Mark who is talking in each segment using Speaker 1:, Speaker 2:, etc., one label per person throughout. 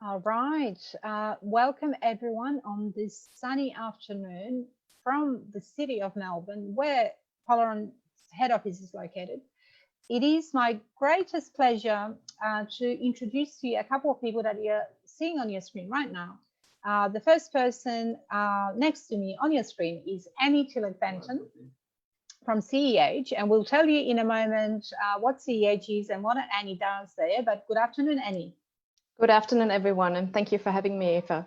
Speaker 1: All right. Welcome everyone on this sunny afternoon from the city of Melbourne, where Polaron's head office is located. It is my greatest pleasure to introduce to you a couple of people that you're seeing on your screen right now. The first person next to me on your screen is Anni Tillack-Benton from CEH, and we'll tell you in a moment what CEH is and what Anni does there. But good afternoon, Anni.
Speaker 2: Good afternoon, everyone, and thank you for having me, Eva.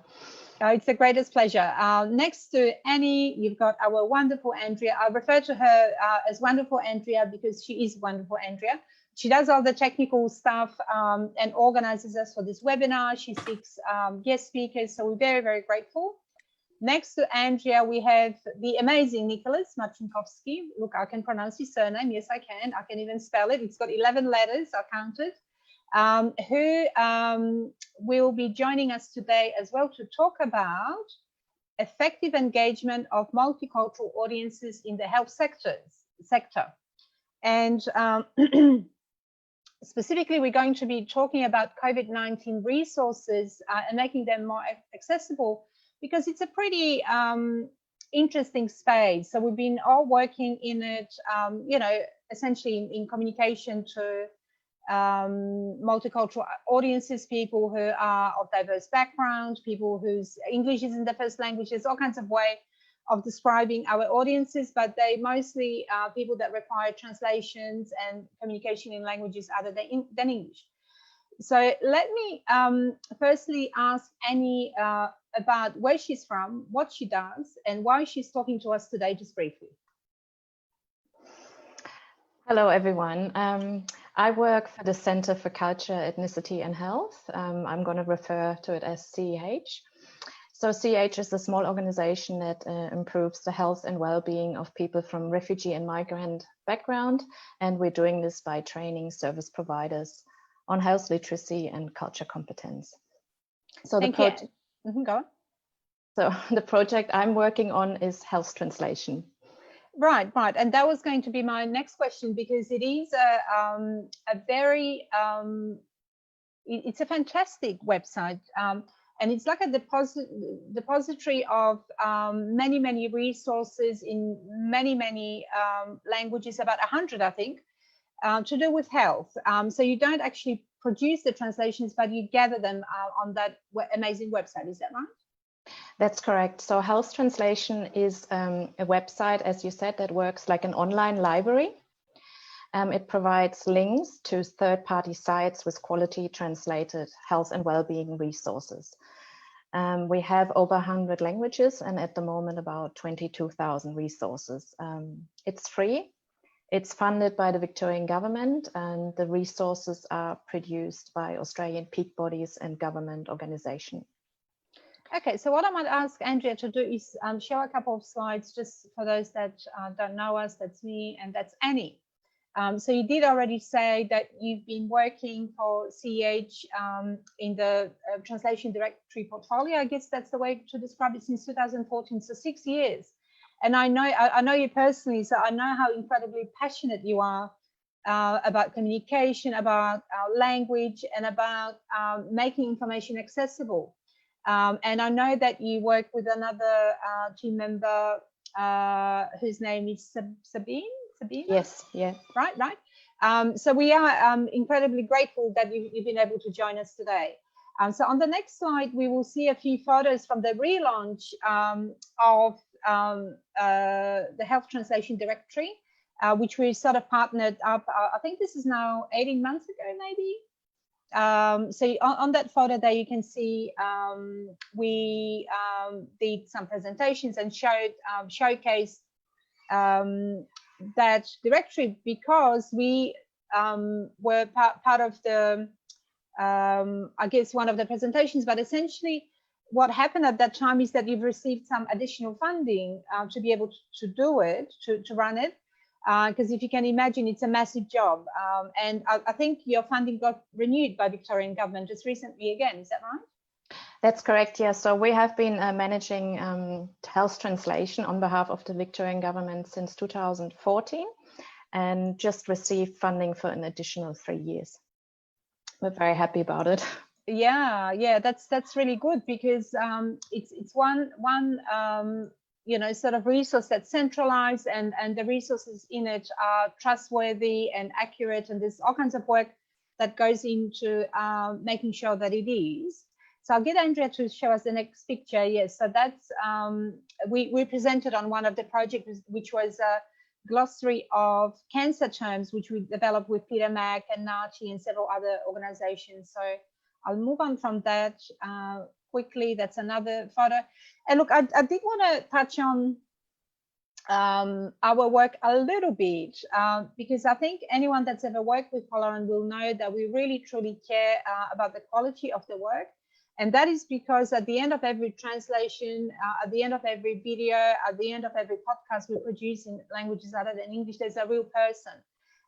Speaker 1: It's the greatest pleasure. Next to Anni, you've got our wonderful Andrea. I refer to her as wonderful Andrea because she is wonderful Andrea. She does all the technical stuff and organizes us for this webinar. She seeks guest speakers, so we're very, very grateful. Next to Andrea, we have the amazing Nicholas Marcinkowski. Look, I can pronounce his surname. Yes, I can. I can even spell it. It's got 11 letters, I counted. Who will be joining us today as well to talk about effective engagement of multicultural audiences in the health sector. And specifically, we're going to be talking about COVID-19 resources and making them more accessible, because it's a pretty interesting space. So we've been all working in it, you know, essentially in communication to multicultural audiences, people who are of diverse background, people whose English isn't their first language. There's all kinds of way of describing our audiences, but they mostly are people that require translations and communication in languages other than English. So let me firstly ask Anni about where she's from, what she does, and why she's talking to us today, just briefly.
Speaker 2: Hello, everyone. I work for the Center for Culture, Ethnicity and Health. I'm going to refer to it as CEH. So CEH is a small organization that improves the health and well-being of people from refugee and migrant background. And we're doing this by training service providers on health literacy and culture competence. So
Speaker 1: Thank you. Go on.
Speaker 2: So the project I'm working on is health translation.
Speaker 1: Right. And that was going to be my next question, because it is a very, it's a fantastic website. And it's like a depository of many resources in many languages, about 100, I think, to do with health. So you don't actually produce the translations, but you gather them on that amazing website. Is that right?
Speaker 2: That's correct. So health translation is a website, as you said, that works like an online library. It provides links to third-party sites with quality translated health and well-being resources. We have over 100 languages and at the moment about 22,000 resources. It's free. It's funded by the Victorian government, and the resources are produced by Australian peak bodies and government organisations.
Speaker 1: Okay, so what I might ask Andrea to do is show a couple of slides just for those that don't know us. That's me and that's Anni. So you did already say that you've been working for CEH in the translation directory portfolio. I guess that's the way to describe it, since 2014, so 6 years. And I know you personally, so I know how incredibly passionate you are about communication, about language, and about making information accessible. And I know that you work with another team member whose name is Sabine?
Speaker 2: Yes, yeah.
Speaker 1: Right. So we are incredibly grateful that you've been able to join us today. So on the next slide, we will see a few photos from the relaunch of the Health Translation Directory, which we sort of partnered up. I think this is now 18 months ago, maybe. So on that photo there, you can see we did some presentations and showcased that directory, because we were part of the, I guess, one of the presentations. But essentially what happened at that time is that you've received some additional funding to be able to do it, to run it. Because if you can imagine, it's a massive job. And I think your funding got renewed by Victorian government just recently again, is that right?
Speaker 2: That's correct, yeah. So we have been managing health translation on behalf of the Victorian government since 2014 and just received funding for an additional 3 years. We're very happy about it.
Speaker 1: Yeah, that's really good, because it's one sort of resource that's centralized, and the resources in it are trustworthy and accurate, and there's all kinds of work that goes into making sure that it is. So I'll get Andrea to show us the next picture. Yes, so that's we presented on one of the projects, which was a glossary of cancer terms, which we developed with Peter Mack and NATI and several other organizations. So I'll move on from that quickly. That's another photo. And look, I did want to touch on our work a little bit, because I think anyone that's ever worked with Polaron will know that we really truly care about the quality of the work. And that is because at the end of every translation, at the end of every video, at the end of every podcast we produce in languages other than English, there's a real person.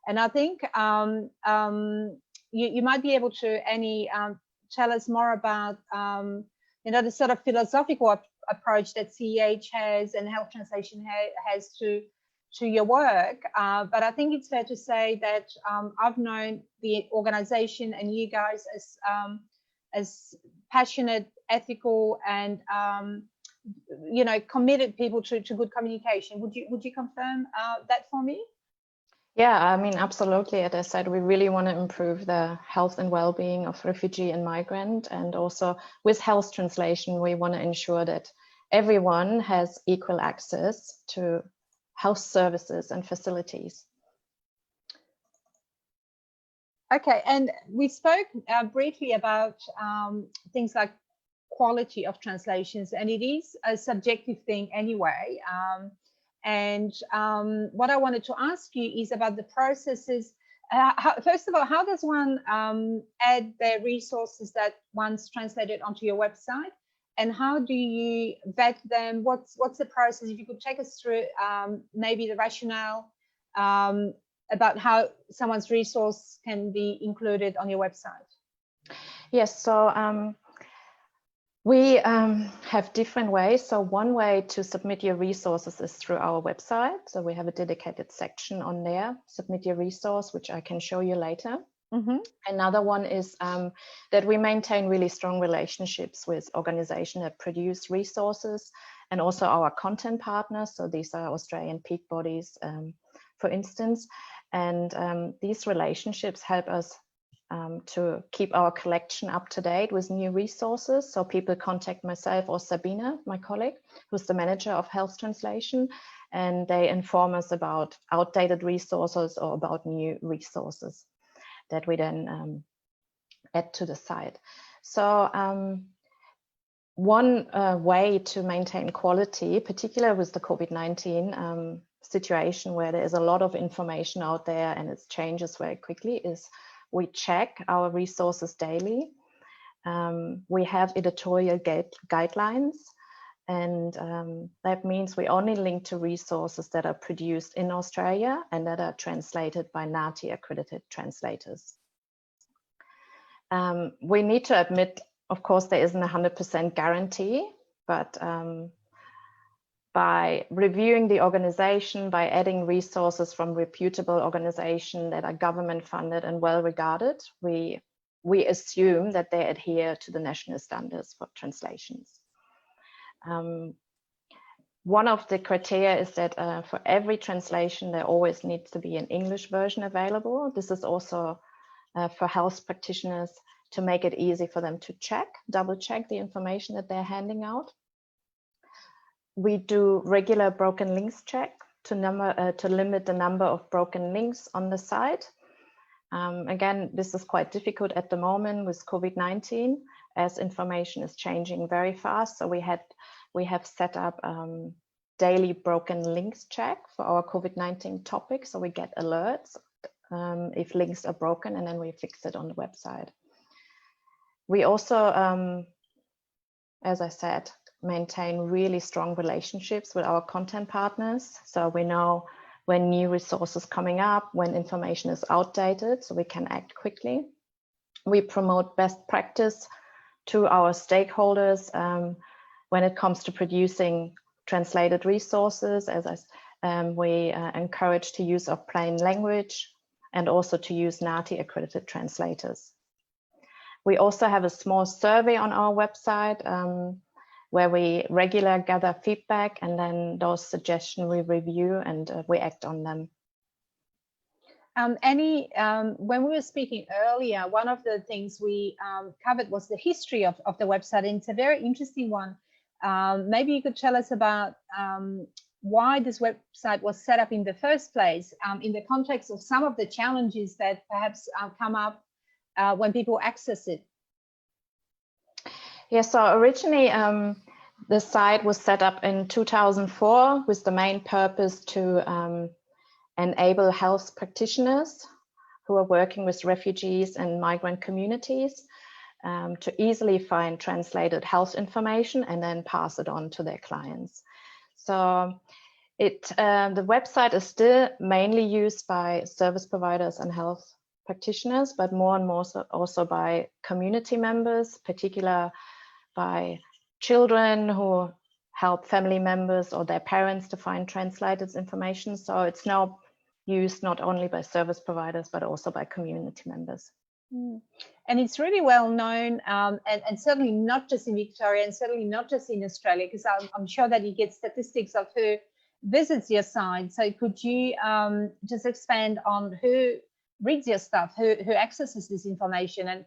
Speaker 1: And I think you might be able to, Annie, tell us more about the sort of philosophical approach that CEH has and Health Translation has to your work. But I think it's fair to say that I've known the organization and you guys as passionate, ethical, and committed people to good communication. Would you confirm that for me?
Speaker 2: Yeah, I mean, absolutely. As I said, we really want to improve the health and well-being of refugee and migrant, and also with health translation, we want to ensure that everyone has equal access to health services and facilities.
Speaker 1: Okay, and we spoke briefly about things like quality of translations, and it is a subjective thing anyway. What I wanted to ask you is about the processes. First of all, how does one add the resources that one's translated onto your website, and how do you vet them? What's the process? If you could take us through maybe the rationale about how someone's resource can be included on your website.
Speaker 2: Yes, so we have different ways. So one way to submit your resources is through our website. So we have a dedicated section on there, submit your resource, which I can show you later. Mm-hmm. Another one is that we maintain really strong relationships with organizations that produce resources and also our content partners. So these are Australian peak bodies, for instance. And these relationships help us to keep our collection up to date with new resources. So people contact myself or Sabina, my colleague, who's the manager of health translation, and they inform us about outdated resources or about new resources that we then add to the site. So one way to maintain quality, particularly with the COVID-19 situation where there is a lot of information out there and it changes very quickly, is we check our resources daily. We have editorial guidelines, and that means we only link to resources that are produced in Australia and that are translated by NATI accredited translators. We need to admit, of course, there isn't 100% guarantee, but by reviewing the organization, by adding resources from reputable organizations that are government funded and well regarded, we assume that they adhere to the national standards for translations. One of the criteria is that for every translation, there always needs to be an English version available. This is also for health practitioners to make it easy for them to double check the information that they're handing out. We do regular broken links check to limit the number of broken links on the site. Again, this is quite difficult at the moment with COVID-19, as information is changing very fast. So we have set up daily broken links check for our COVID-19 topic. So we get alerts if links are broken, and then we fix it on the website. We also, as I said, maintain really strong relationships with our content partners. So we know when new resources coming up, when information is outdated, so we can act quickly. We promote best practice to our stakeholders when it comes to producing translated resources. We encourage to use of plain language and also to use NATI accredited translators. We also have a small survey on our website where we regularly gather feedback, and then those suggestions we review and we act on them.
Speaker 1: Annie, when we were speaking earlier, one of the things we covered was the history of the website, and it's a very interesting one. Maybe you could tell us about why this website was set up in the first place, in the context of some of the challenges that perhaps come up when people access it.
Speaker 2: Yeah, so originally the site was set up in 2004 with the main purpose to enable health practitioners who are working with refugees and migrant communities to easily find translated health information and then pass it on to their clients. So the website is still mainly used by service providers and health practitioners, but more and more so also by community members, particularly by children who help family members or their parents to find translated information. So it's now used not only by service providers, but also by community members.
Speaker 1: And it's really well known, and certainly not just in Victoria, and certainly not just in Australia, because I'm sure that you get statistics of who visits your site. So could you just expand on who reads your stuff, who accesses this information, and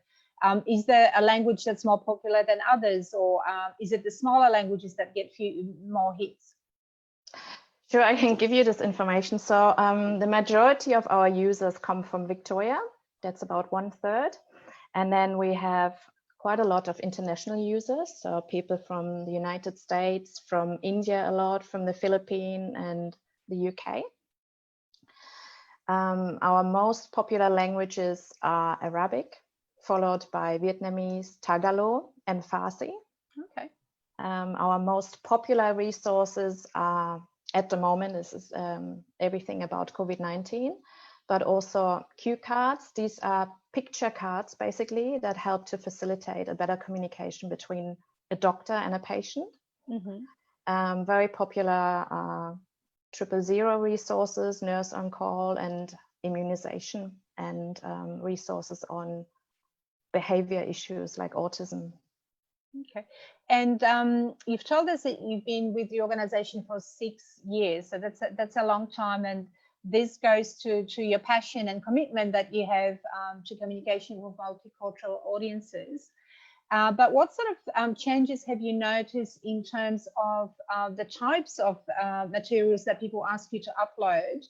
Speaker 1: is there a language that's more popular than others, or is it the smaller languages that get more hits?
Speaker 2: Sure, I can give you this information. So the majority of our users come from Victoria. That's about 1/3. And then we have quite a lot of international users. So people from the United States, from India a lot, from the Philippines and the UK. Our most popular languages are Arabic, followed by Vietnamese, Tagalog, and Farsi.
Speaker 1: Okay.
Speaker 2: Our most popular resources are, at the moment, this is everything about COVID-19, but also cue cards. These are picture cards, basically, that help to facilitate a better communication between a doctor and a patient. Mm-hmm. Very popular 000 resources, nurse on call, and immunization, and resources on behavior issues like autism.
Speaker 1: Okay, and you've told us that you've been with the organization for 6 years, so that's a long time, and this goes to your passion and commitment that you have to communication with multicultural audiences. But what sort of changes have you noticed in terms of the types of materials that people ask you to upload?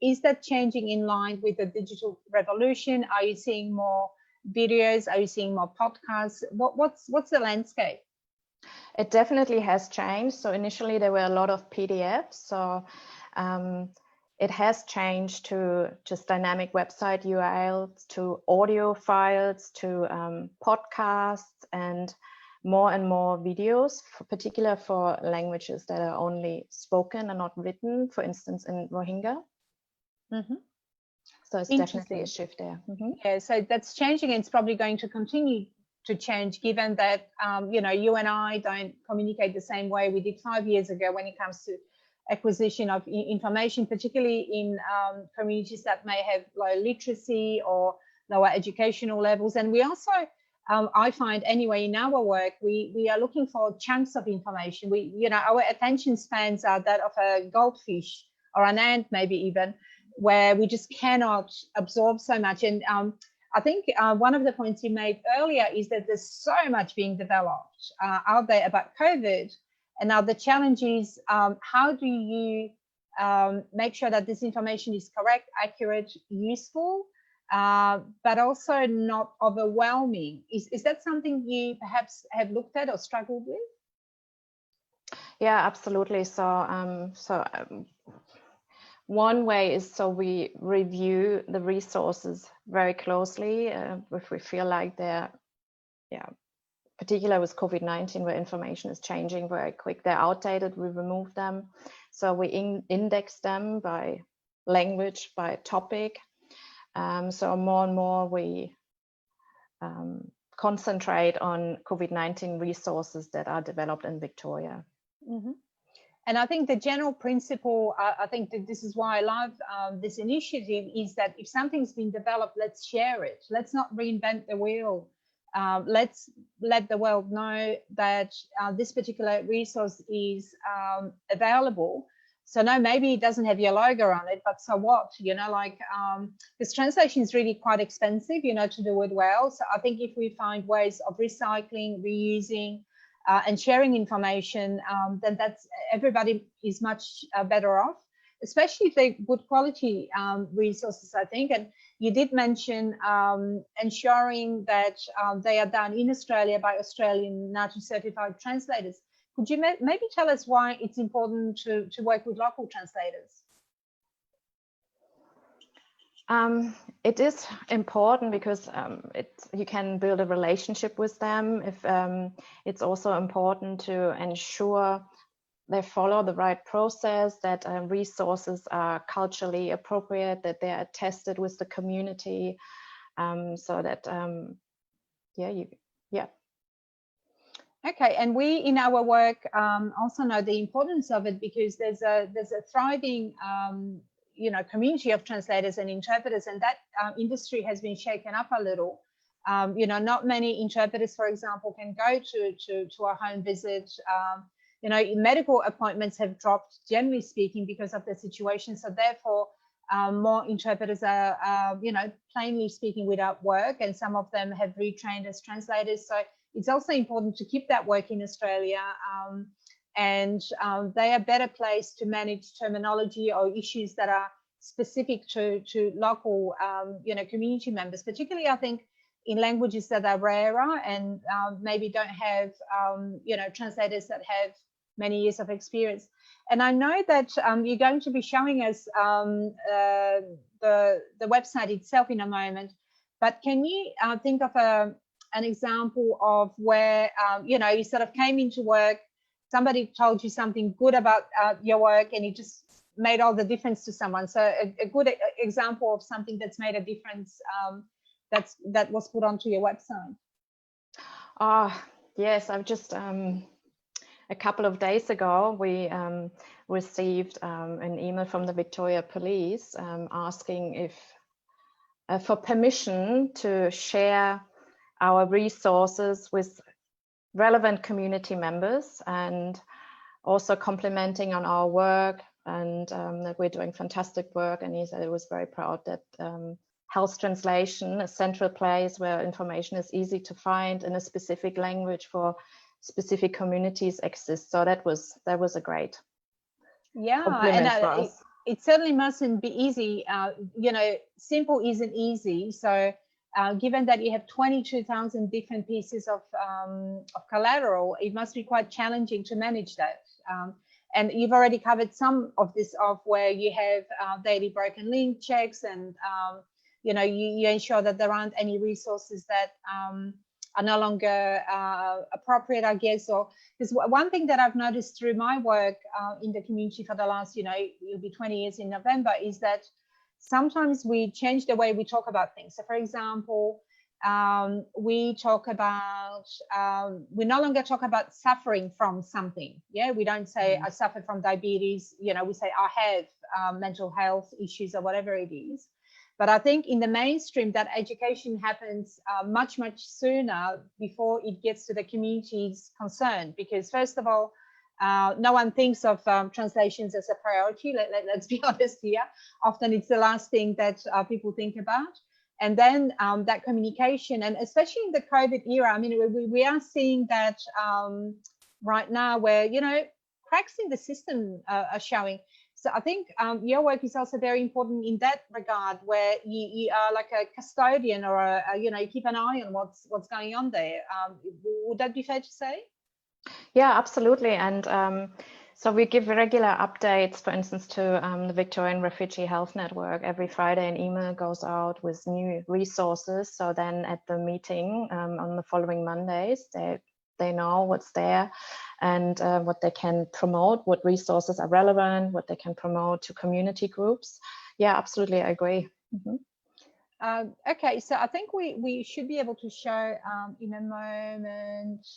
Speaker 1: Is that changing in line with the digital revolution? Are you seeing more videos? Are you seeing more podcasts? What's the landscape?
Speaker 2: It definitely has changed. So initially there were a lot of PDFs. So it has changed to just dynamic website URLs, to audio files, to podcasts, and more videos, particularly for languages that are only spoken and not written, for instance, in Rohingya. Mm-hmm. So it's definitely a shift there. Mm-hmm.
Speaker 1: Yeah, so that's changing, and it's probably going to continue to change, given that you and I don't communicate the same way we did 5 years ago when it comes to acquisition of information, particularly in communities that may have low literacy or lower educational levels. And we also, I find anyway, in our work, we are looking for chunks of information. Our attention spans are that of a goldfish or an ant, maybe even, where we just cannot absorb so much. And I think one of the points you made earlier is that there's so much being developed out there about COVID. And now the challenge is, how do you make sure that this information is correct, accurate, useful, but also not overwhelming? Is that something you perhaps have looked at or struggled with?
Speaker 2: Yeah, absolutely. So, one way is, so we review the resources very closely if we feel like they're, particularly with COVID-19, where information is changing very quick, they're outdated, we remove them. So we index them by language, by topic. So more and more we concentrate on COVID-19 resources that are developed in Victoria.
Speaker 1: Mm-hmm. And I think the general principle, I think that this is why I love this initiative, is that if something's been developed, let's share it. Let's not reinvent the wheel let's let the world know that this particular resource is available. So no, maybe it doesn't have your logo on it, but so what? Like this translation is really quite expensive, to do it well. So I think if we find ways of recycling, reusing, and sharing information, then everybody is much better off, especially if they're good quality resources, I think. And you did mention ensuring that they are done in Australia by Australian NATU certified translators. Could you maybe tell us why it's important to work with local translators?
Speaker 2: It is important because you can build a relationship with them. It's also important to ensure they follow the right process, that resources are culturally appropriate, that they are tested with the community, so that yeah.
Speaker 1: Okay, and we in our work also know the importance of it, because there's a thriving community of translators and interpreters, and that industry has been shaken up a little. Not many interpreters, for example, can go to a home visit. Medical appointments have dropped, generally speaking, because of the situation. So therefore, more interpreters are, plainly speaking, without work, and some of them have retrained as translators. So it's also important to keep that work in Australia, and they are better placed to manage terminology or issues that are specific to local, community members, particularly, I think, in languages that are rarer and maybe don't have, translators that have many years of experience. And I know that you're going to be showing us the website itself in a moment, but can you think of an example of where, you sort of came into work, somebody told you something good about your work, and it just made all the difference to someone? So a good example of something that's made a difference that was put onto your website.
Speaker 2: Yes, I've just a couple of days ago we received an email from the Victoria Police asking if for permission to share our resources with relevant community members, and also complimenting on our work, and that we're doing fantastic work. And he said he was very proud that health translation, a central place where information is easy to find in a specific language for specific communities, exists. So that was a great compliment for us.
Speaker 1: It certainly mustn't be easy. Simple isn't easy. So given that you have 22,000 different pieces of collateral, it must be quite challenging to manage that. And you've already covered some of this where you have daily broken link checks, and you ensure that there aren't any resources that are no longer appropriate, I guess. Or because one thing that I've noticed through my work in the community for the last, it'll be 20 years in November, is that sometimes we change the way we talk about things. So for example, we talk about, we no longer talk about suffering from something. Yeah, we don't say I suffer from diabetes, we say I have mental health issues or whatever it is. But I think in the mainstream, that education happens much, much sooner before it gets to the communities concerned. Because first of all, no one thinks of translations as a priority. Let's be honest here. Often it's the last thing that people think about. And then that communication, and especially in the COVID era, I mean, we are seeing that right now where, cracks in the system are showing. So I think your work is also very important in that regard, where you are like a custodian, or you keep an eye on what's going on there. Would that be fair to say?
Speaker 2: Yeah, absolutely. And so we give regular updates, for instance, to the Victorian Refugee Health Network. Every Friday an email goes out with new resources. So then at the meeting on the following Mondays, they know what's there, and what they can promote, what resources are relevant, what they can promote to community groups. Yeah, absolutely, I agree.
Speaker 1: Okay, so I think we should be able to show in a moment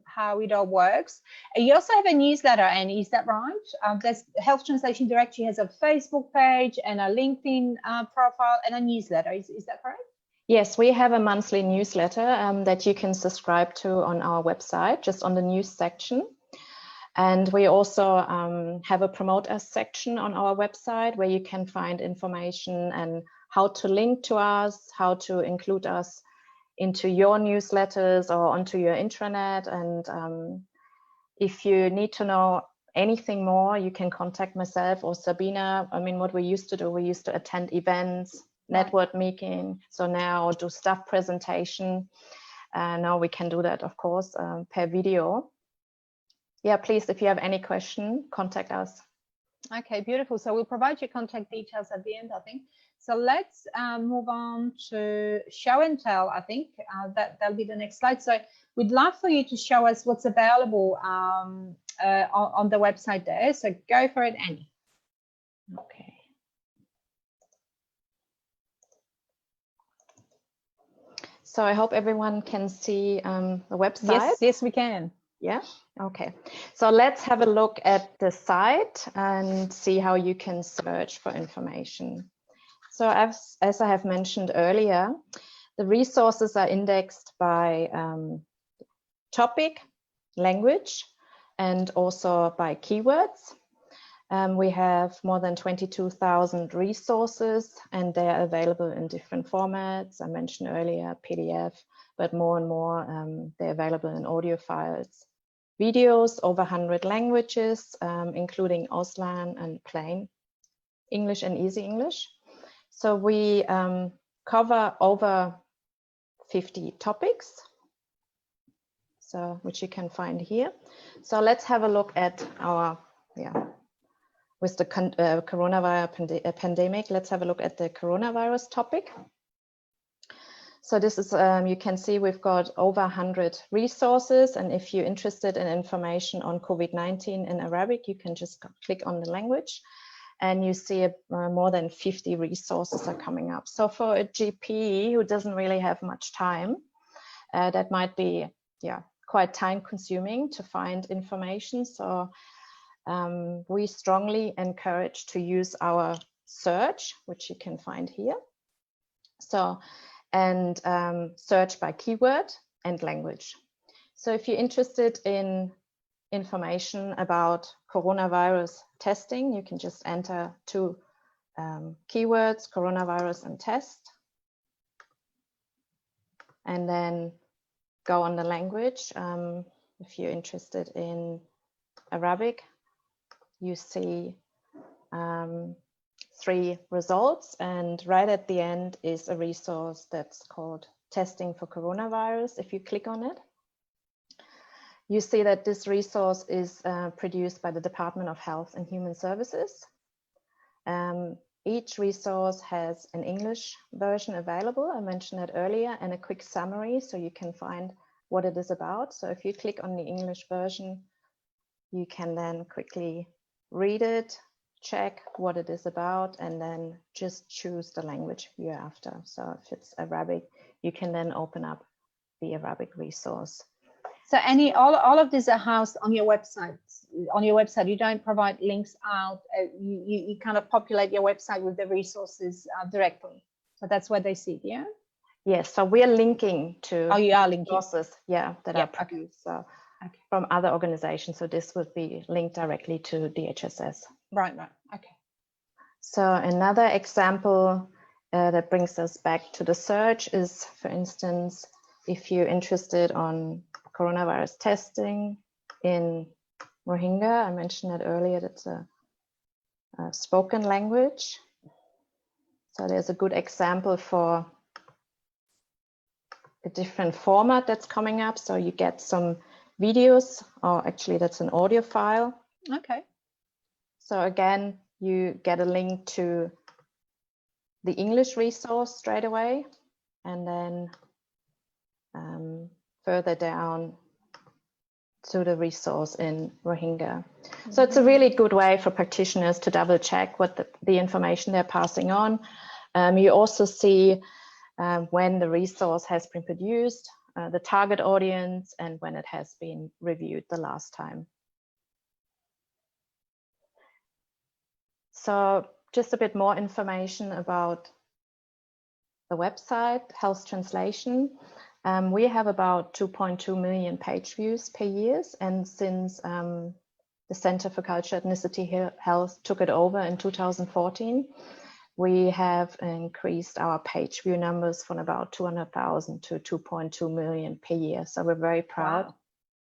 Speaker 1: how it all works. You also have a newsletter, Annie, is that right? There's Health Translation Directory has a Facebook page and a LinkedIn profile and a newsletter. Is that correct?
Speaker 2: Yes, we have a monthly newsletter that you can subscribe to on our website, just on the news section. And we also have a promote us section on our website where you can find information and how to link to us, how to include us into your newsletters or onto your intranet. And if you need to know anything more, you can contact myself or Sabina. I mean, what we used to do, we used to attend events, network meeting. So now do staff presentation. Now we can do that, of course, per video. Yeah, please, if you have any question, contact us.
Speaker 1: Okay, beautiful. So we'll provide your contact details at the end, I think. So let's move on to show and tell. I think that'll be the next slide. So we'd love for you to show us what's available on the website there. So go for it, Annie.
Speaker 2: Okay. So I hope everyone can see the website.
Speaker 1: Yes, we can.
Speaker 2: Yeah, okay. So let's have a look at the site and see how you can search for information. So as I have mentioned earlier, the resources are indexed by topic, language, and also by keywords. We have more than 22,000 resources, and they are available in different formats. I mentioned earlier PDF, but more and more they're available in audio files. Videos, over 100 languages, including Auslan and plain English and easy English. So we cover over 50 topics, so which you can find here. So let's have a look at our, with the coronavirus pandemic, let's have a look at the coronavirus topic. So this is, you can see we've got over 100 resources, and if you're interested in information on COVID-19 in Arabic, you can just click on the language and you see more than 50 resources are coming up. So for a GP who doesn't really have much time, that might be quite time consuming to find information. So we strongly encourage to use our search, which you can find here. So, and search by keyword and language. So if you're interested in information about coronavirus testing, you can just enter two keywords, coronavirus and test, and then go on the language. If you're interested in Arabic, you see 3 results, and right at the end is a resource that's called Testing for Coronavirus. If you click on it, you see that this resource is produced by the Department of Health and Human Services. Each resource has an English version available, I mentioned that earlier, and a quick summary so you can find what it is about. So if you click on the English version, you can then quickly read it, check what it is about, and then just choose the language you're after. So if it's Arabic, you can then open up the Arabic resource.
Speaker 1: So Annie, all of these are housed on your website. On your website, you don't provide links out. You kind of populate your website with the resources directly. So that's where they see it, yeah?
Speaker 2: Yes, so we're linking to
Speaker 1: you are linking.
Speaker 2: Resources, that are produced from other organizations. So this would be linked directly to DHSS.
Speaker 1: Right, okay.
Speaker 2: So another example that brings us back to the search is, for instance, if you're interested on coronavirus testing in Rohingya, I mentioned it earlier, that's a spoken language. So there's a good example for a different format that's coming up. So you get some videos, or actually that's an audio file.
Speaker 1: Okay.
Speaker 2: So again, you get a link to the English resource straight away, and then further down to the resource in Rohingya. So it's a really good way for practitioners to double check what the information they're passing on. You also see when the resource has been produced, the target audience, and when it has been reviewed the last time. So just a bit more information about the website, Health Translation. We have about 2.2 million page views per year, and since the Center for Culture, Ethnicity Health took it over in 2014, we have increased our page view numbers from about 200,000 to 2.2 million per year. So we're very proud.
Speaker 1: Wow.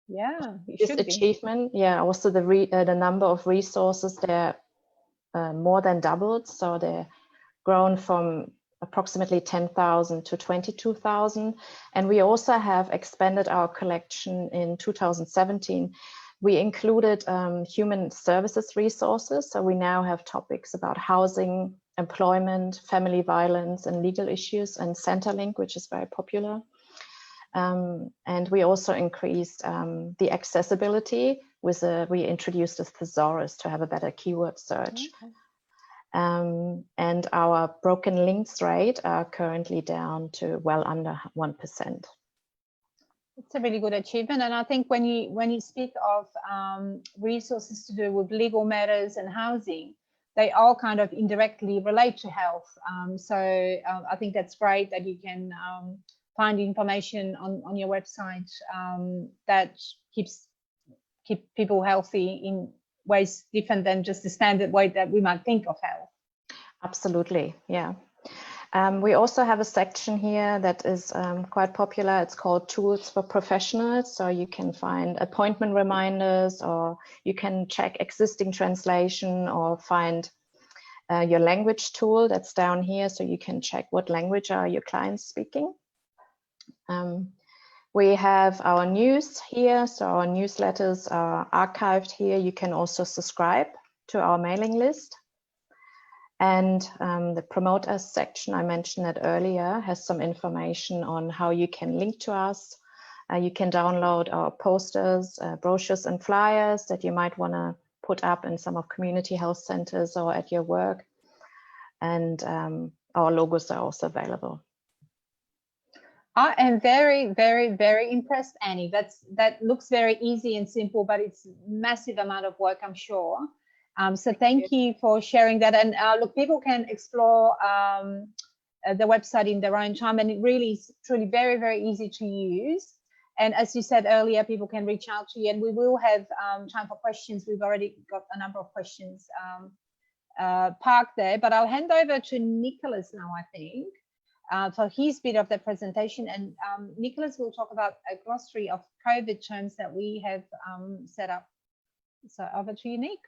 Speaker 1: Yeah,
Speaker 2: This achievement. Yeah, also the number of resources, they're more than doubled. So they're grown from approximately 10,000 to 22,000. And we also have expanded our collection in 2017. We included human services resources. So we now have topics about housing, employment, family violence, and legal issues, and Centrelink, which is very popular. And we also increased the accessibility we introduced a thesaurus to have a better keyword search. Okay. And our broken links rate are currently down to well under 1%.
Speaker 1: It's a really good achievement, and I think when you speak of resources to do with legal matters and housing, they all kind of indirectly relate to health. So I think that's great that you can find information on your website that keep people healthy in ways different than just the standard way that we might think of health.
Speaker 2: Absolutely, yeah. We also have a section here that is quite popular. It's called Tools for Professionals. So you can find appointment reminders, or you can check existing translation, or find your language tool that's down here. So you can check what language are your clients speaking. We have our news here. So our newsletters are archived here. You can also subscribe to our mailing list. And the Promote Us section, I mentioned it earlier, has some information on how you can link to us. You can download our posters, brochures and flyers that you might want to put up in some of community health centers or at your work. And our logos are also available.
Speaker 1: I am very, very, very impressed, Annie. That looks very easy and simple, but it's a massive amount of work, I'm sure. So thank you for sharing that. And look, people can explore the website in their own time, and it really is truly very, very easy to use. And as you said earlier, people can reach out to you, and we will have time for questions. We've already got a number of questions parked there, but I'll hand over to Nicholas now, I think, for his bit of the presentation. And Nicholas will talk about a glossary of COVID terms that we have set up. So over to you, Nick.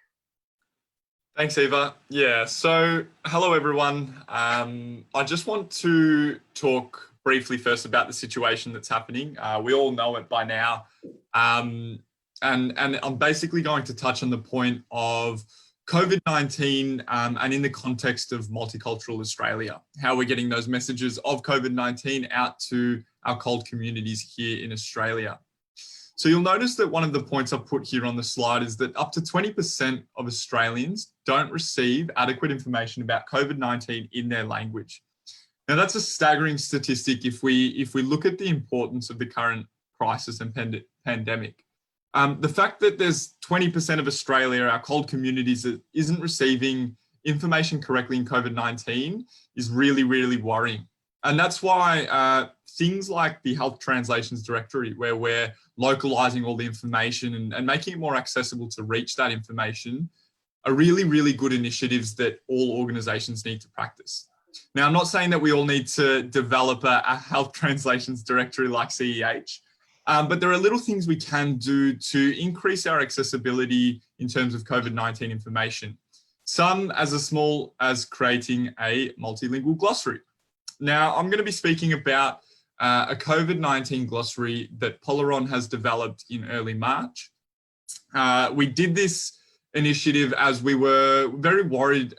Speaker 3: Thanks, Eva. Yeah, so hello, everyone. I just want to talk briefly first about the situation that's happening. We all know it by now. And I'm basically going to touch on the point of COVID-19 and in the context of multicultural Australia, how we're getting those messages of COVID-19 out to our CULT communities here in Australia. So you'll notice that one of the points I've put here on the slide is that up to 20% of Australians don't receive adequate information about COVID-19 in their language. Now that's a staggering statistic if we look at the importance of the current crisis and pandemic. The fact that there's 20% of Australia, our CULT communities, that isn't receiving information correctly in COVID-19 is really, really worrying. And that's why things like the Health Translations Directory, where we're localizing all the information and making it more accessible to reach that information, are really, really good initiatives that all organizations need to practice. Now, I'm not saying that we all need to develop a Health Translations Directory like CEH, but there are little things we can do to increase our accessibility in terms of COVID-19 information. Some as small as creating a multilingual glossary. Now, I'm going to be speaking about a COVID-19 glossary that Polaron has developed in early March. We did this initiative as we were very worried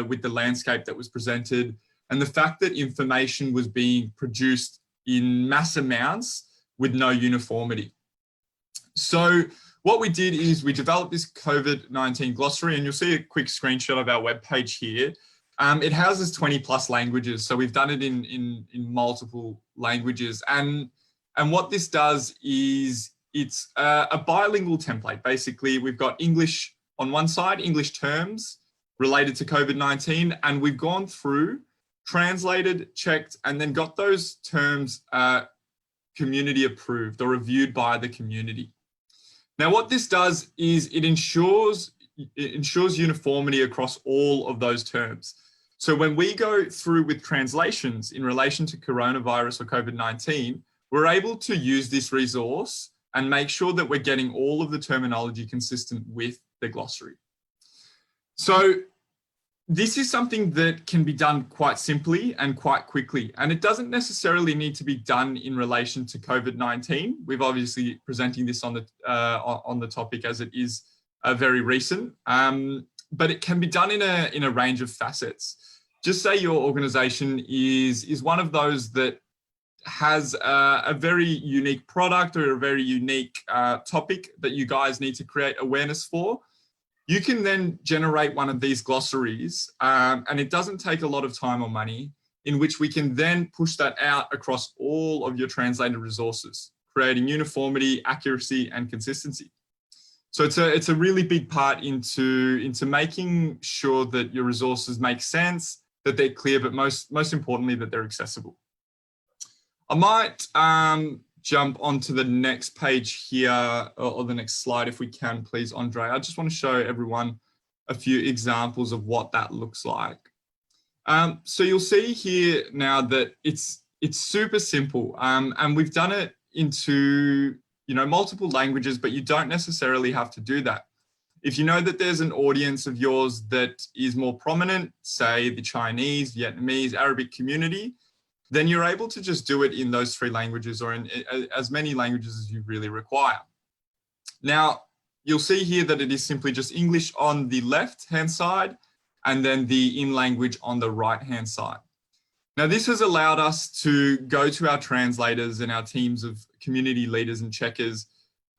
Speaker 3: with the landscape that was presented and the fact that information was being produced in mass amounts with no uniformity. So what we did is we developed this COVID-19 glossary, and you'll see a quick screenshot of our webpage here. It houses 20+ languages, so we've done it in multiple languages. And what this does is it's a bilingual template. Basically, we've got English on one side, English terms related to COVID-19, and we've gone through translated, checked, and then got those terms community approved or reviewed by the community. Now, what this does is it ensures uniformity across all of those terms. So when we go through with translations in relation to coronavirus or COVID-19, we're able to use this resource and make sure that we're getting all of the terminology consistent with the glossary. So this is something that can be done quite simply and quite quickly, and it doesn't necessarily need to be done in relation to COVID-19. We've obviously presenting this on the topic as it is very recent, but it can be done in a range of facets. Just say your organization is one of those that has a very unique product or a very unique topic that you guys need to create awareness for. You can then generate one of these glossaries, and it doesn't take a lot of time or money, in which we can then push that out across all of your translated resources, creating uniformity, accuracy, and consistency. So it's a really big part into making sure that your resources make sense, that they're clear, but most importantly, that they're accessible. I might jump onto the next page here, or the next slide if we can, please, Andre. I just want to show everyone a few examples of what that looks like. So you'll see here now that it's super simple, and we've done it into multiple languages, but you don't necessarily have to do that. If you know that there's an audience of yours that is more prominent, say the Chinese, Vietnamese, Arabic community, then you're able to just do it in those 3 languages or in as many languages as you really require. Now, you'll see here that it is simply just English on the left-hand side and then the in-language on the right-hand side. Now, this has allowed us to go to our translators and our teams of community leaders and checkers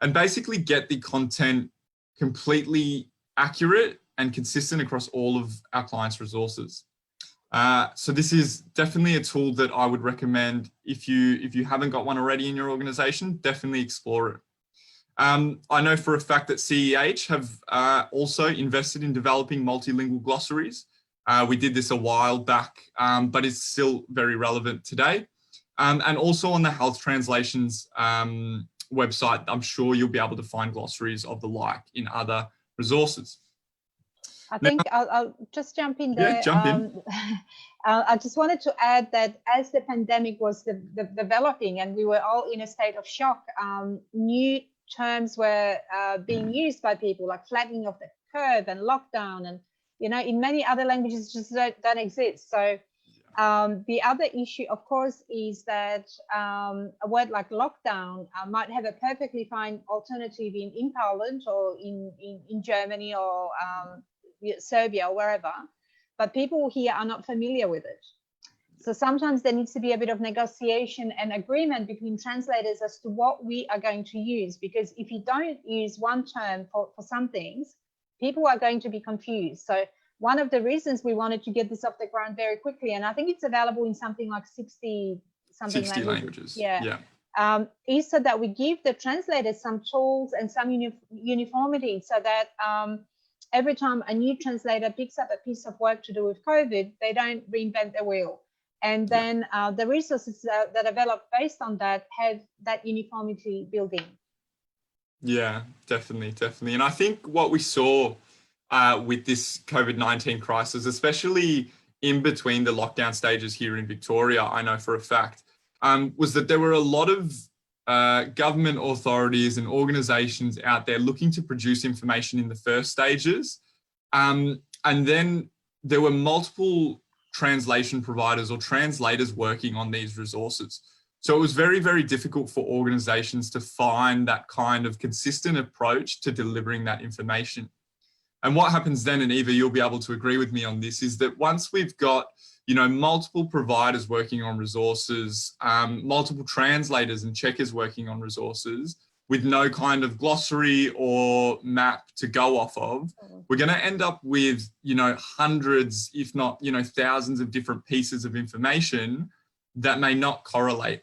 Speaker 3: and basically get the content completely accurate and consistent across all of our clients' resources. So this is definitely a tool that I would recommend if you haven't got one already in your organization, definitely explore it. I know for a fact that CEH have also invested in developing multilingual glossaries. We did this a while back, but it's still very relevant today. And also on the Health Translations website, I'm sure you'll be able to find glossaries of the like in other resources.
Speaker 1: I think I'll just jump in there.
Speaker 3: Yeah, jump in.
Speaker 1: I just wanted to add that as the pandemic was developing and we were all in a state of shock, new terms were being used by people, like flattening of the curve and lockdown, and in many other languages just don't exist. So the other issue, of course, is that a word like lockdown might have a perfectly fine alternative in Poland or in Germany or Serbia or wherever, but people here are not familiar with it. So sometimes there needs to be a bit of negotiation and agreement between translators as to what we are going to use, because if you don't use one term for some things, people are going to be confused. So one of the reasons we wanted to get this off the ground very quickly, and I think it's available in something like 60 languages. Yeah. Is so that we give the translators some tools and some uniformity, so that every time a new translator picks up a piece of work to do with COVID, they don't reinvent the wheel. And then the resources that are developed based on that have that uniformity built in. Yeah,
Speaker 3: definitely. And I think what we saw with this COVID-19 crisis, especially in between the lockdown stages here in Victoria, I know for a fact, was that there were a lot of government authorities and organisations out there looking to produce information in the first stages. And then there were multiple translation providers or translators working on these resources. So it was very, very difficult for organisations to find that kind of consistent approach to delivering that information. And what happens then, and Eva, you'll be able to agree with me on this, is that once we've got multiple providers working on resources, multiple translators and checkers working on resources with no kind of glossary or map to go off of, we're going to end up with, hundreds, if not, thousands of different pieces of information that may not correlate.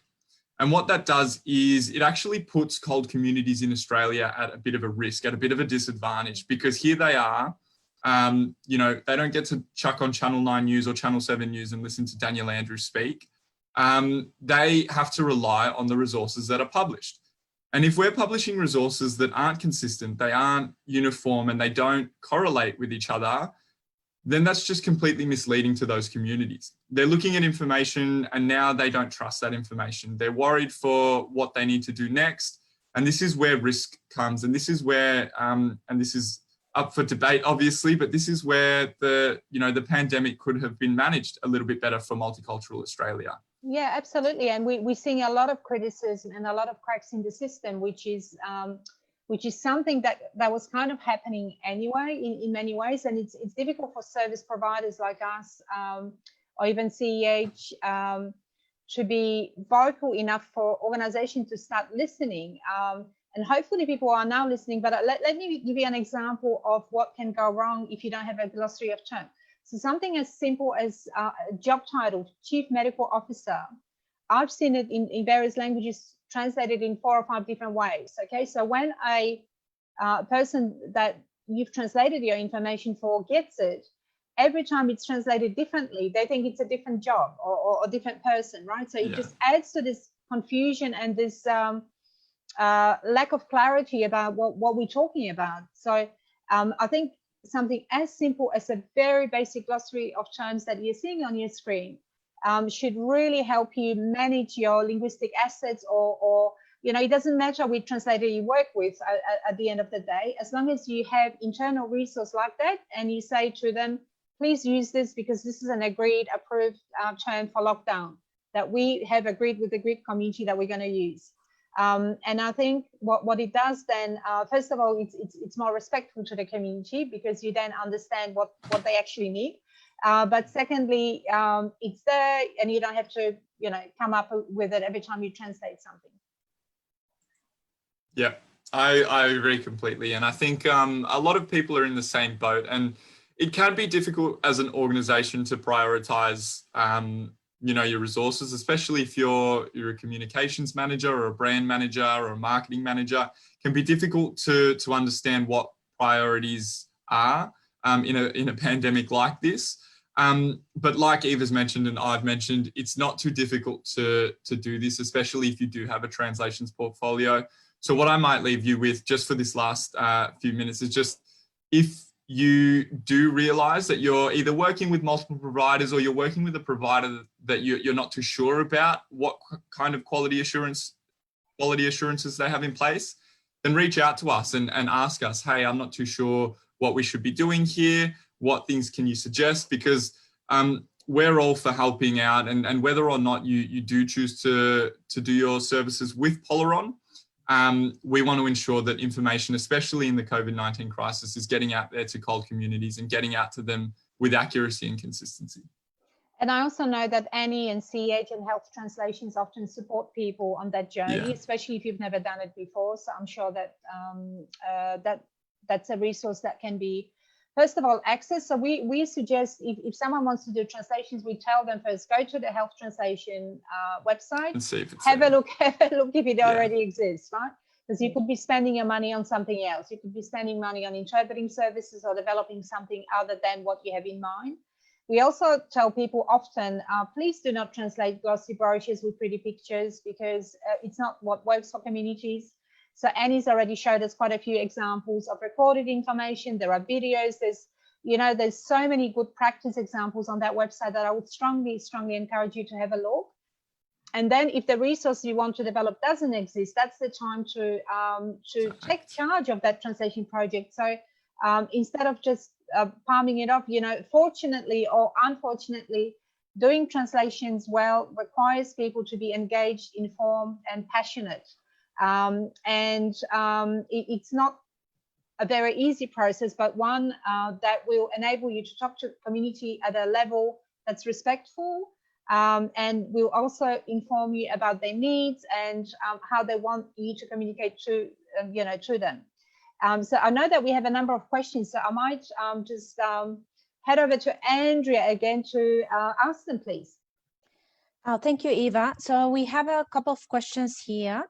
Speaker 3: And what that does is it actually puts cold communities in Australia at a bit of a risk, at a bit of a disadvantage, because here they are, You know, they don't get to chuck on Channel 9 News or Channel 7 News and listen to Daniel Andrews speak. They have to rely on the resources that are published. And if we're publishing resources that aren't consistent, they aren't uniform, and they don't correlate with each other, then that's just completely misleading to those communities. They're looking at information and now they don't trust that information. They're worried for what they need to do next. And this is where risk comes. And this is where, and this is up for debate, obviously, but this is where the pandemic could have been managed a little bit better for multicultural Australia.
Speaker 1: Yeah, absolutely. And we're seeing a lot of criticism and a lot of cracks in the system, which is something that was kind of happening anyway in many ways. And it's difficult for service providers like us or even CEH to be vocal enough for organizations to start listening. And hopefully people are now listening, but let me give you an example of what can go wrong if you don't have a glossary of terms. So something as simple as a job title, Chief Medical Officer. I've seen it in various languages translated in 4 or 5 different ways. Okay, so when a person that you've translated your information for gets it, every time it's translated differently, they think it's a different job or a different person, right? So it just adds to this confusion and this lack of clarity about what we're talking about. So I think something as simple as a very basic glossary of terms that you're seeing on your screen should really help you manage your linguistic assets, or it doesn't matter which translator you work with at the end of the day, as long as you have internal resource like that and you say to them, please use this because this is an agreed, approved term for lockdown that we have agreed with the Greek community that we're going to use. And I think what it does then, first of all, it's more respectful to the community because you then understand what they actually need. But secondly, it's there and you don't have to, come up with it every time you translate something.
Speaker 3: Yeah, I agree completely. And I think a lot of people are in the same boat, and it can be difficult as an organization to prioritize your resources, especially if you're a communications manager or a brand manager or a marketing manager. It can be difficult to understand what priorities are in a pandemic like this. But like Eva's mentioned and I've mentioned, it's not too difficult to do this, especially if you do have a translations portfolio. So what I might leave you with just for this last few minutes is just, if you do realize that you're either working with multiple providers or you're working with a provider that you're not too sure about what kind of quality assurances they have in place, then reach out to us and ask us, hey, I'm not too sure what we should be doing here. What things can you suggest? Because we're all for helping out, and whether or not you do choose to do your services with Polaron, we want to ensure that information, especially in the COVID-19 crisis, is getting out there to cold communities and getting out to them with accuracy and consistency.
Speaker 1: And I also know that Anni and CEH and Health Translations often support people on that journey, especially if you've never done it before. So I'm sure that that's a resource that can be, first of all, accessed. So we suggest if someone wants to do translations, we tell them first, go to the Health Translation website and see if it's have a look if it already exists, right? Because you could be spending your money on something else. You could be spending money on interpreting services or developing something other than what you have in mind. We also tell people often, please do not translate glossy brochures with pretty pictures, because it's not what works for communities. So Anni's already showed us quite a few examples of recorded information. There are videos. There's so many good practice examples on that website that I would strongly encourage you to have a look. And then if the resource you want to develop doesn't exist, that's the time to take charge of that translation project. So instead of just palming it off, fortunately or unfortunately, doing translations well requires people to be engaged, informed, and passionate. It's not a very easy process, but one that will enable you to talk to the community at a level that's respectful, and will also inform you about their needs and how they want you to communicate to them. So I know that we have a number of questions, so I might just head over to Andrea again to ask them, please.
Speaker 4: Thank you, Eva. So we have a couple of questions here.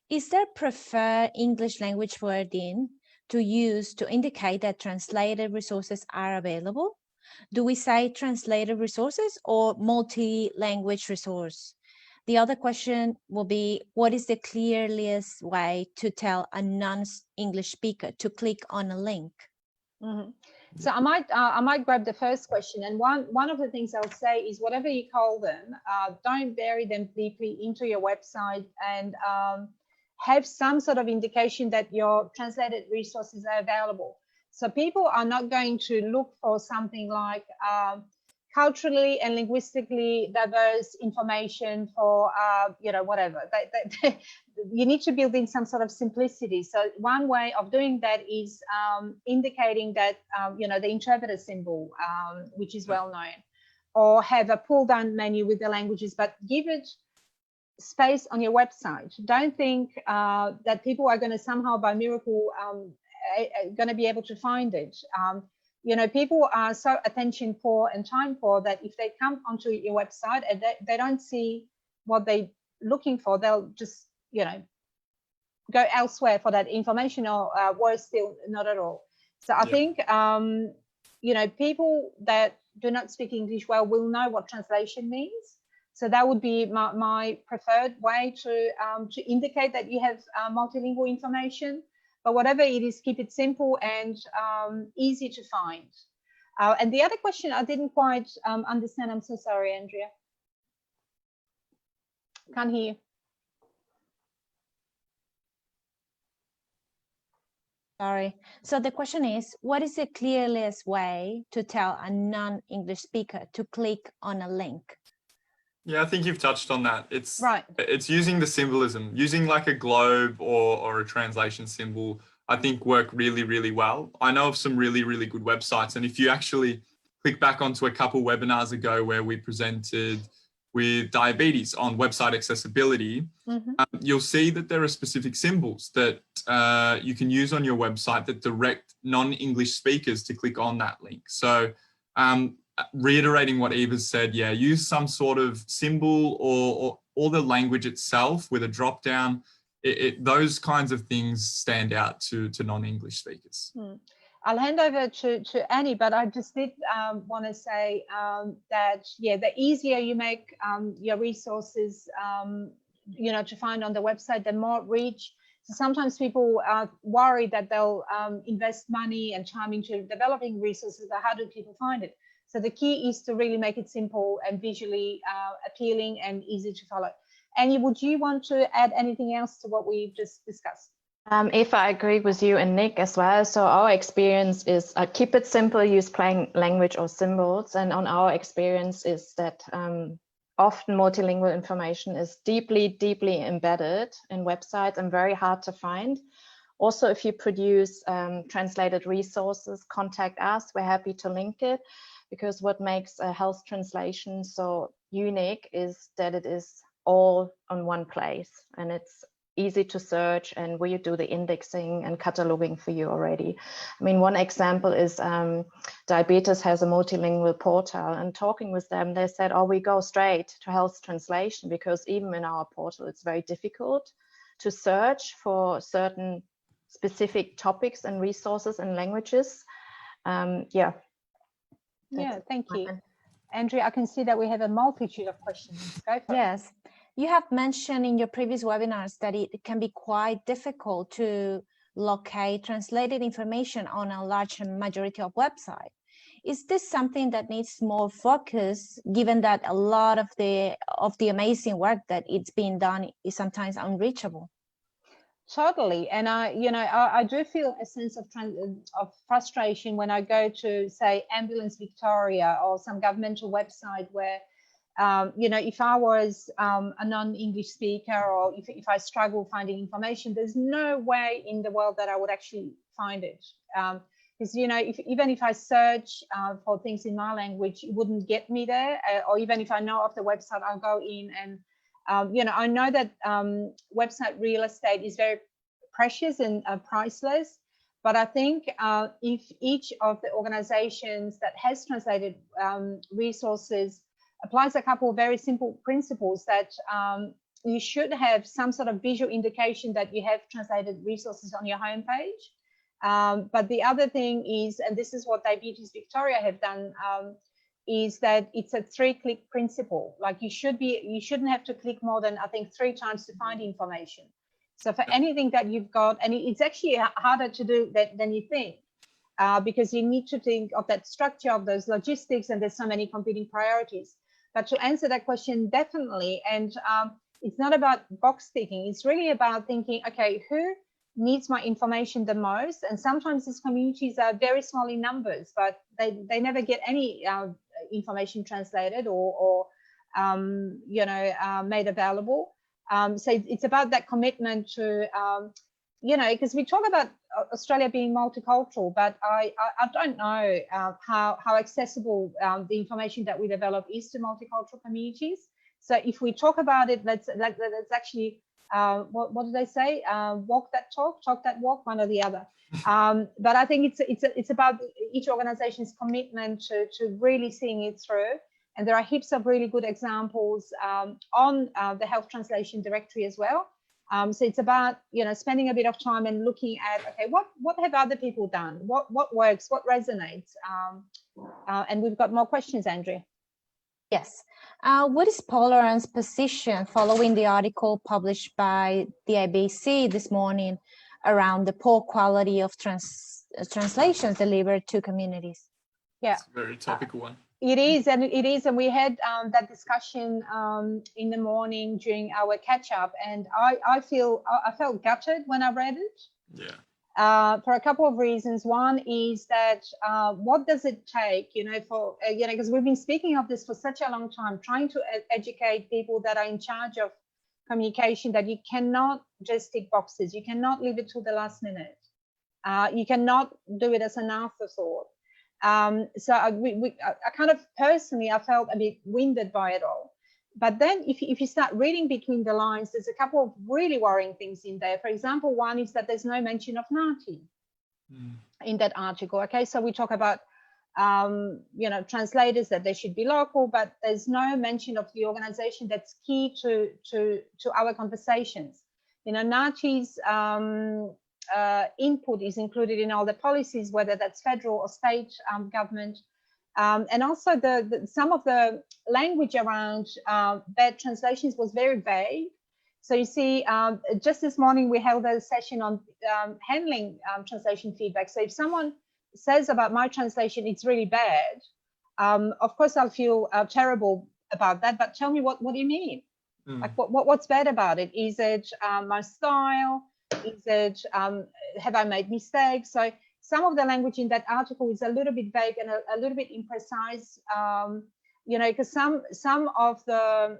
Speaker 4: Is there preferred English language wording to use to indicate that translated resources are available? Do we say translated resources or multi-language resource? The other question will be, what is the clearest way to tell a non-English speaker to click on a link?
Speaker 1: Mm-hmm. So I might grab the first question, and one of the things I'll say is, whatever you call them, don't bury them deeply into your website, and have some sort of indication that your translated resources are available. So people are not going to look for something like culturally and linguistically diverse information for whatever. You need to build in some sort of simplicity. So one way of doing that is indicating that the interpreter symbol, which is well known, or have a pull down menu with the languages, but give it space on your website. Don't think that people are going to somehow by miracle going to be able to find it. People are so attention poor and time poor that if they come onto your website and they don't see what they're looking for, they'll just go elsewhere for that information, or worse still, not at all. So I think people that do not speak English well will know what translation means. So that would be my preferred way to indicate that you have multilingual information. But whatever it is, keep it simple and easy to find. And the other question I didn't quite understand. I'm so sorry, Andrea. Can't hear you.
Speaker 4: Sorry. So the question is, what is the clearest way to tell a non-English speaker to click on a link?
Speaker 3: Yeah, I think you've touched on that. It's
Speaker 1: right.
Speaker 3: It's using the symbolism, using like a globe or a translation symbol, I think work really, really well. I know of some really, really good websites. And if you actually click back onto a couple webinars ago where we presented with diabetes on website accessibility, you'll see that there are specific symbols that you can use on your website that direct non-English speakers to click on that link. So reiterating what Eva said, use some sort of symbol or the language itself with a drop down. Those kinds of things stand out to non-English speakers.
Speaker 1: I'll hand over to Annie, but I just did want to say that, the easier you make your resources, to find on the website, the more reach. So sometimes people are worried that they'll invest money and time into developing resources, but how do people find it? So the key is to really make it simple and visually appealing and easy to follow. Annie, would you want to add anything else to what we've just discussed?
Speaker 2: If I agree with you and Nick as well. So our experience is keep it simple, use plain language or symbols. And on our experience is that often multilingual information is deeply, deeply embedded in websites and very hard to find. Also, if you produce translated resources, contact us. We're happy to link it, because what makes a health translation so unique is that it is all on one place and it's easy to search, and we do the indexing and cataloging for you already. I mean, one example is Diabetes has a multilingual portal, and talking with them, they said, we go straight to health translation, because even in our portal, it's very difficult to search for certain specific topics and resources and languages.
Speaker 1: Thank you. Andrea, I can see that we have a multitude of questions. Go for it.
Speaker 4: Yes. You have mentioned in your previous webinars that it can be quite difficult to locate translated information on a large majority of websites. Is this something that needs more focus, given that a lot of the amazing work that it's being done is sometimes unreachable?
Speaker 1: Totally, and I do feel a sense of frustration when I go to, say, Ambulance Victoria or some governmental website where, if I was a non-English speaker, or if I struggle finding information, there's no way in the world that I would actually find it. Because even if I search for things in my language, it wouldn't get me there. Or even if I know of the website, I'll go in and I know that website real estate is very precious and priceless, but I think if each of the organizations that has translated resources applies a couple of very simple principles, that you should have some sort of visual indication that you have translated resources on your homepage. But the other thing is, and this is what Diabetes Victoria have done, is that it's a 3-click principle. Like you shouldn't have to click more than, I think, 3 times to find information. So for anything that you've got, and it's actually harder to do that than you think, because you need to think of that structure, of those logistics, and there's so many competing priorities. But to answer that question, definitely, and it's not about box ticking, it's really about thinking, okay, who needs my information the most? And sometimes these communities are very small in numbers, but they never get any information translated or made available. So it's about that commitment to, because we talk about Australia being multicultural, but I don't know how accessible the information that we develop is to multicultural communities. So if we talk about it, let's actually, what do they say? Walk that talk, talk that walk, one or the other. But I think it's about each organization's commitment to really seeing it through. And there are heaps of really good examples on the Health Translation Directory as well. So it's about, spending a bit of time and looking at, okay, what have other people done? What works? What resonates? And we've got more questions, Andrea.
Speaker 4: Yes. What is Polaron's position following the article published by the ABC this morning around the poor quality of translations delivered to communities?
Speaker 1: Yeah,
Speaker 3: it's a very topical one.
Speaker 1: It is, and we had that discussion in the morning during our catch-up, and I felt gutted when I read it.
Speaker 3: Yeah.
Speaker 1: For a couple of reasons. One is that what does it take, because we've been speaking of this for such a long time, trying to educate people that are in charge of communication, that you cannot just tick boxes, you cannot leave it till the last minute, you cannot do it as an afterthought. So I kind of personally, I felt a bit winded by it all. But then if you start reading between the lines, there's a couple of really worrying things in there. For example, one is that there's no mention of Ngāti in that article. Okay, so we talk about, translators, that they should be local, but there's no mention of the organization that's key to our conversations. Ngāti's input is included in all the policies, whether that's federal or state government. And also some of the language around bad translations was very vague. So you see, just this morning we held a session on handling translation feedback. So if someone says about my translation it's really bad, of course I'll feel terrible about that, but tell me what do you mean? Like what's bad about it? Is it my style? Is it have I made mistakes? So some of the language in that article is a little bit vague and a little bit imprecise, because some of the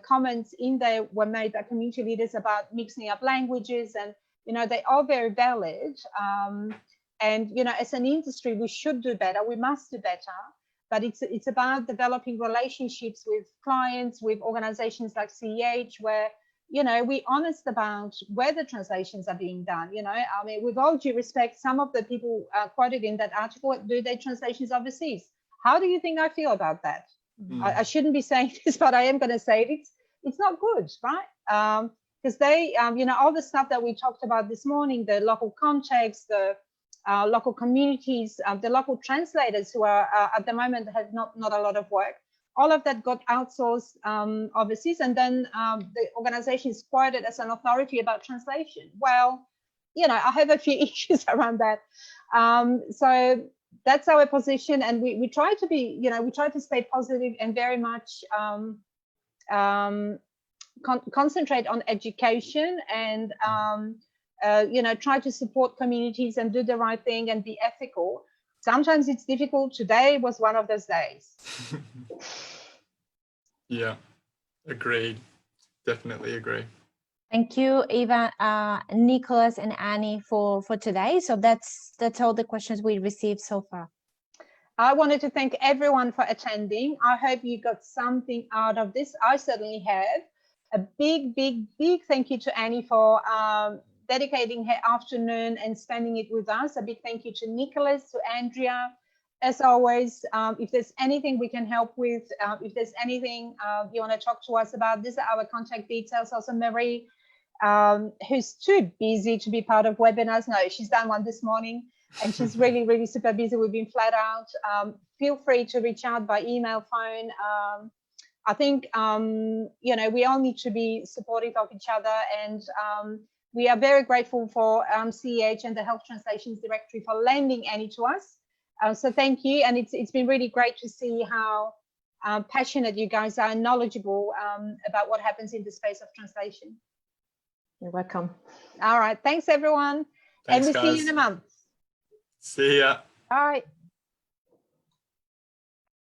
Speaker 1: comments in there were made by community leaders about mixing up languages, and they are very valid. And as an industry, we should do better. We must do better. But it's about developing relationships with clients, with organizations like CEH, where we're honest about where the translations are being done. I mean, with all due respect, some of the people quoted in that article do their translations overseas. How do you think I feel about that? I shouldn't be saying this, but I am going to say it. It's not good, right? Because they, all the stuff that we talked about this morning, the local context, the local communities, the local translators who are at the moment have not a lot of work. All of that got outsourced overseas, and then the organization is quoted as an authority about translation. Well, I have a few issues around that. So that's our position, and we try to be, we try to stay positive and very much concentrate on education and, try to support communities and do the right thing and be ethical. Sometimes it's difficult. Today was one of those days.
Speaker 3: Yeah, agreed. Definitely agree.
Speaker 4: Thank you, Eva, Nicholas, and Annie for today. So that's all the questions we received so far.
Speaker 1: I wanted to thank everyone for attending. I hope you got something out of this. I certainly have. A big, big, big thank you to Annie for dedicating her afternoon and spending it with us. A big thank you to Nicholas, to Andrea. As always, if there's anything we can help with, if there's anything you want to talk to us about, these are our contact details. Also, Marie, who's too busy to be part of webinars. No, she's done one this morning and she's really, really super busy. We've been flat out. Feel free to reach out by email, phone. I think, you know, we all need to be supportive of each other, and we are very grateful for CEH and the Health Translations Directory for lending Annie to us. So thank you, and it's been really great to see how passionate you guys are and knowledgeable about what happens in the space of translation.
Speaker 2: You're welcome.
Speaker 1: All right, thanks everyone.
Speaker 3: Thanks,
Speaker 1: and we'll see you
Speaker 3: guys.
Speaker 1: in a month.
Speaker 3: See ya.
Speaker 1: All right.